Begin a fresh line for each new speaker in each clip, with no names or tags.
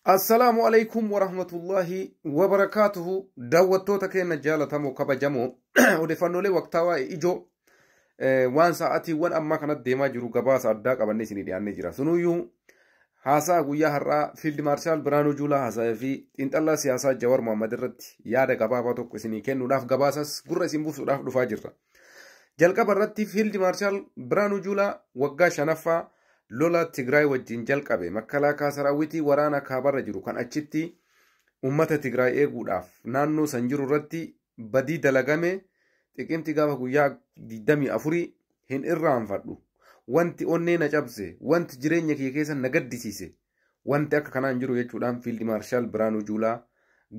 السلام عليكم ورحمة الله وبركاته دعوتو تكين جالتمو كبجمو ودفنو لي وقتاوا إجو وان ساعتي وان أما كانت ديما جرو قباس أداك أبني سني دياني جرا سنويو هاسا قويا هرا فيلد مارشال برانو جولا هاسا في انت الله سياسة جوار محمد الرد يادا قبابا توقع سني كنو داف قباسس قرر سنبوس داف دفا جرا جلقا برد فيلد مارشال برانو جولا وقا شنفا lola Tigraay wajjin jalqabe makkalaakaa saraawwitii waraana kaabarra jiru kan achitti ummata Tigraay eeguudhaaf naannoo san jiru irratti badii dalagame xiqimti gaafa guyyaa 24 hin irraanfadhu wanti onnee na cabse wanti jireenya kee keessa na gaddisiise wanti akka kanaan jiru jechuudhaan fiildi maarshaal Biraanuu Juulaa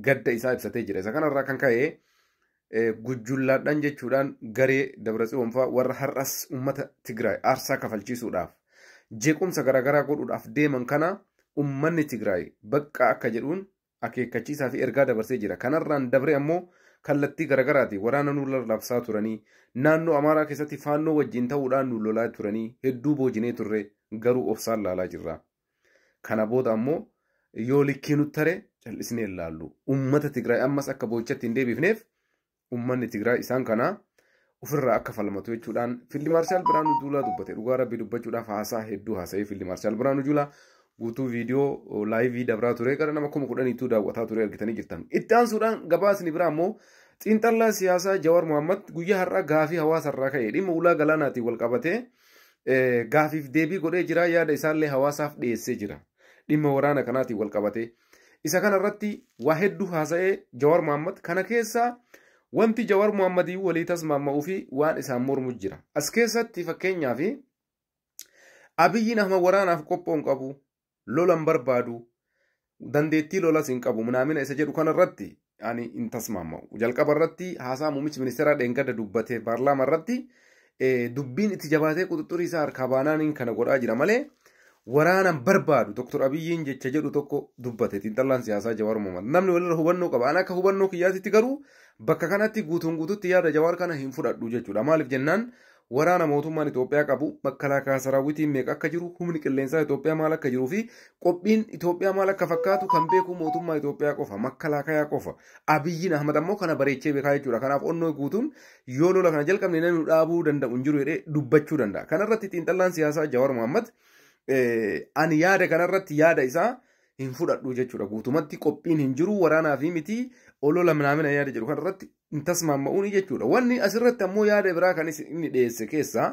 gadda isaa ibsatee jira. Isa kanarraa kan ka'ee gujjullaadhaan jechuudhaan garee Dabratsiyoon fa'aa warra har'as ummata Tigraay aarsaa kafalchiisuudhaaf jeequmsa garaagaraa godhuudhaaf deeman kana ummanni Tigraay bakka akka jedhuun akeekkachiisaa fi ergaa dabarsee jira. Kanarraan dabre ammoo kallattii garaagaraati waraana nu labsaa turanii naannoo Amaaraa keessatti faannoo wajjin ta'uudhaan nu lolaa turanii hedduu boojinee turre garuu obsaan laalaa jirra. Kana booda ammoo yoo likkii nutti tare callisnee ilaallu. Ummata Tigraay ammas akka boo'ichatti hin deebifneef ummanni Tigraay isaan kana ofirraa akka falmatu jechuudhaan fiildi maarshaal Biraanuu Juulaa dubbate. Dhugaa rabbii dubbachuudhaaf haasaa hedduu haasa'ee fiildi maarshaal Biraanuu Juulaa guutuu viidiyoo laayivii dabraa ture gara nama 10,000 daawwataa ture argitanii jirtan. Itti aansuudhaan gabaasni biraa immoo xiinxallaa siyaasaa Jawaar Mohaammed guyyaa har'aa gaafii hawaasarraa ka'e dhimma ulaa galaanaatiin wal qabatee gaafiif deebii godhee jira. Yaada isaallee hawaasaaf dhiyeessee jira dhimma waraana kanaatiin wal qabatee. Isa kanarratti waa hedduu haasa'ee Jawaar Mohaammed kana keessaa wanti Jawaar Mohaammed walii tasmaama'uu fi waan isaan mormu jira. As keessatti fakkeenyaaf Abiyyiin Ahmad waraanaaf qophoon qabu, lolan barbaadu, dandeettii lolas hin qabu, munaamina isa jedhu kanarratti ani hin tasmaama'u. Jalqaba irratti haasaa muummichi ministeeraa Dheengadda dubbate paarlaama irratti dubbiin itti jabaatee quxuxurii isaa harkaa baanaaniin kana godhaa jira malee waraanan barbaadu Dr. Abiyyiin jecha jedhu tokko dubbate xiinxallaan siyaasaa Jawaar Mohaammed. Namni walirra hubannoo qaba. An akka hubannoo kiyyaatitti garuu bakka kanatti guutuun guututti yaada Jawaar kana hin fudhadhu jechuudha. Maaliif jennaan waraana mootummaan Itoophiyaa qabu makkalaakaa saraawwitiin meeqa akka jiru humni qilleensaa Itoophiyaa maal akka jiruu fi qophiin Itoophiyaa maal akka fakkaatu kan beeku mootummaa Itoophiyaa qofa makkalaakaa qofa. Abiyyiin Ahmad ammoo kana bareechee beekaa jechuudha. Kanaaf onnoo guutuun yoo lola kana jalqabne namni dhaabuu danda'u hin jiru jedhee dubbachuu danda'a. Kanarratti xiinxallaan siyaasaa Jawaar Mohaammed ani yaada kanarratti yaada isaa hin fudhadhu jechuudha. Guutumatti qophiin hin jiru waraanaa fi miti olola manaamina yaada jedhu kanarratti hin tasmaama'uuni jechuudha. Wanni asirratti ammoo yaada biraa kan inni dhiyeesse keessaa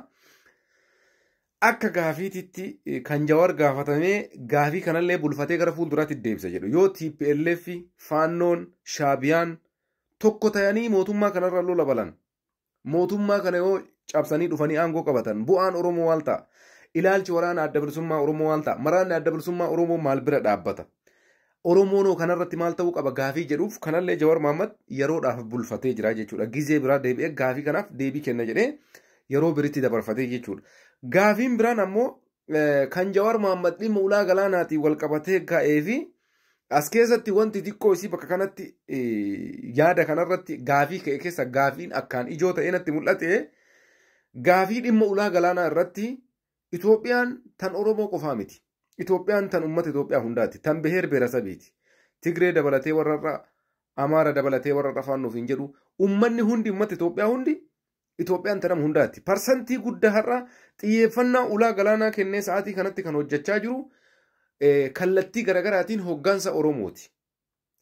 akka gaafiititti kan Jawaar gaafatamee gaafii kanallee bulfatee gara fuulduraatti deebisa jedhu. Yoo TPLF faannoon shaabiyaan tokko ta'anii mootummaa kanarra lola balan mootummaa kana yoo cabsanii dhufanii aangoo qabatan bu'aan Oromoo maal ta'a? Ilaalchi waraana adda bilisummaa Oromoo maal ta'a? Maraanni adda bilisummaa Oromoo maal bira dhaabbata? Oromoon kanarratti maal ta'uu qaba gaafii jedhuuf kanallee Jawaar Mohaammed yeroodhaaf bulfatee jira jechuudha. Gizee biraa deebi'ee gaafii kanaaf deebii kenna jedhee yeroo biritti dabarfatee jechuudha. Gaafiin biraan ammoo kan Jawaar Mohaammed dhimma ulaa galaanaatiin wal qabatee ka'ee fi as keessatti wanti xiqqoo isii bakka kanatti yaada kanarratti gaafii ka'e keessa gaafiin akkaan ijoo ta'ee natti mul'ate gaafii dhimma ulaa galaanaa irratti Itoophiyaan tan Oromoo qofaa miti. Itoophiyaan tan uummata Itoophiyaa hundaati. Tan beheer beerasabiiti. Tigree dabalatee warra Amaara dabalatee warra Afaanuuf hin jedhu uummanni hundi uummata Itoophiyaa hundi Itoophiyaan tanam hundaati. Parsantii guddaa har'a xiyyeeffannaa ulaa galaanaa kennee sa'aatii kanatti kan hojjechaa jiru kallattii garaagaraatiin hoggansa Oromooti.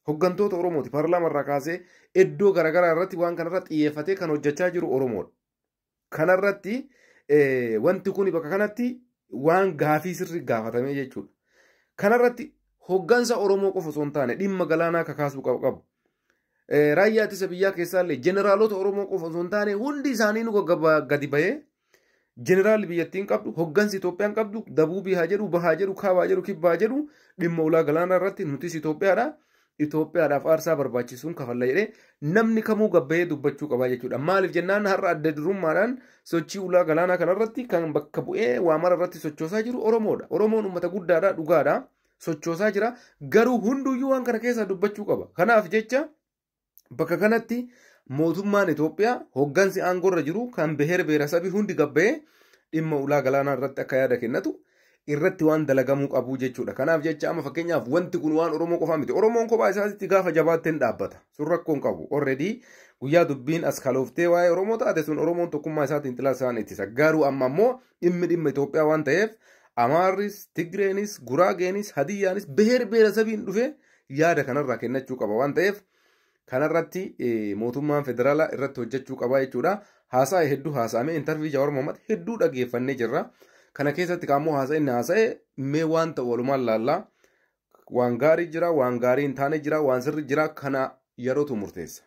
Hoggantoota Oromooti. Paarlaamarraa kaasee iddoo garaagaraa irratti waan kanarra xiyyeeffatee kan hojjechaa jiru Oromoodha. Kanarratti wanti kun bakka kanatti waan gaafii sirrii gaafatamee jechuudha. Kanarratti hoggansa Oromoo qofa osoo hin taane dhimma galaanaa kakaasuu qabu. Raayyaa ittisa biyyaa keessaallee jeneraalota Oromoo qofa osoo hin taane hundi isaanii nu gadi bahee jeneraalli biyyattiin qabdu hoggansi Itoophiyaan qabdu dabuubii haa jedhu bahaa jedhu kaabaa jedhu kibbaa jedhu dhimma ulaa galaanaa irratti nutis Itoophiyaadha. Itoophiyaadhaaf aarsaa barbaachisuun kafalla jedhee namni kamuu gabbahee dubbachuu qaba jechuudha. Maaliif jennaan har'a adda durummaadhaan sochii ulaa galaanaa kanarratti kan bakka bu'ee waamara irratti sochoosaa jiru Oromoodha. Oromoon uummata guddaadha dhugaadha sochoosaa jira garuu hunduyyuu waan kana keessaa dubbachuu qaba. Kanaaf jecha bakka kanatti mootummaan Itoophiyaa hoggansi aangoorra jiru kan beheer beerasabii hundi gabbahee dhimma ulaa galaanaa irratti akka yaada kennatu irratti waan dalagamuu qabu jechuudha. Kanaaf jecha amma fakkeenyaaf wanti kun waan Oromoo qofaa miti. Oromoon kophaa isaatti gaafa jabaatteen dhaabbata. Sun rakkoon qabu. Already guyyaa dubbiin as kalooftee waa'ee Oromoo taate sun Oromoon tokkummaa isaatiin xilaa isaan ittisa. Garuu amma immoo dhimma Itoophiyaa waan ta'eef Amaarris, Tigreenis, Guraageenis, Hadiyyaanis beher beerasabiin dhufe yaada kanarraa kennachuu qaba waan ta'eef kanarratti mootummaan federaalaa irratti hojjechuu qaba jechuudha. Haasaa hedduu haasa'ame intarvii Jawaar Mohammad hedduu dhageeffannee jirra. Kana keessatti kaammoo haasaa inni haasa'e mee waan ta'u walumaan laallaa waan gaarii jira, waan gaarii hin taane jira, waan sirri jira kana yerootu murteessa.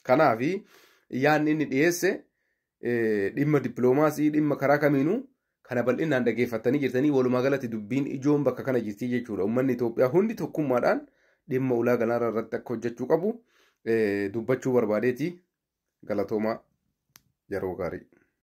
Kanaafi yaadni inni dhiyeesse dhimma dippiloomaasii dhimma karaa kamiinuu kana bal'inaan dhageeffatanii jirtanii walumaa galatti dubbiin ijoon bakka kana jirti jechuudha. Uummanni Itoophiyaa hundi tokkummaadhaan dhimma ulaa galaanaa irratti akka hojjechuu qabu dubbachuu barbaadeeti. Galatoomaa yeroo gaarii.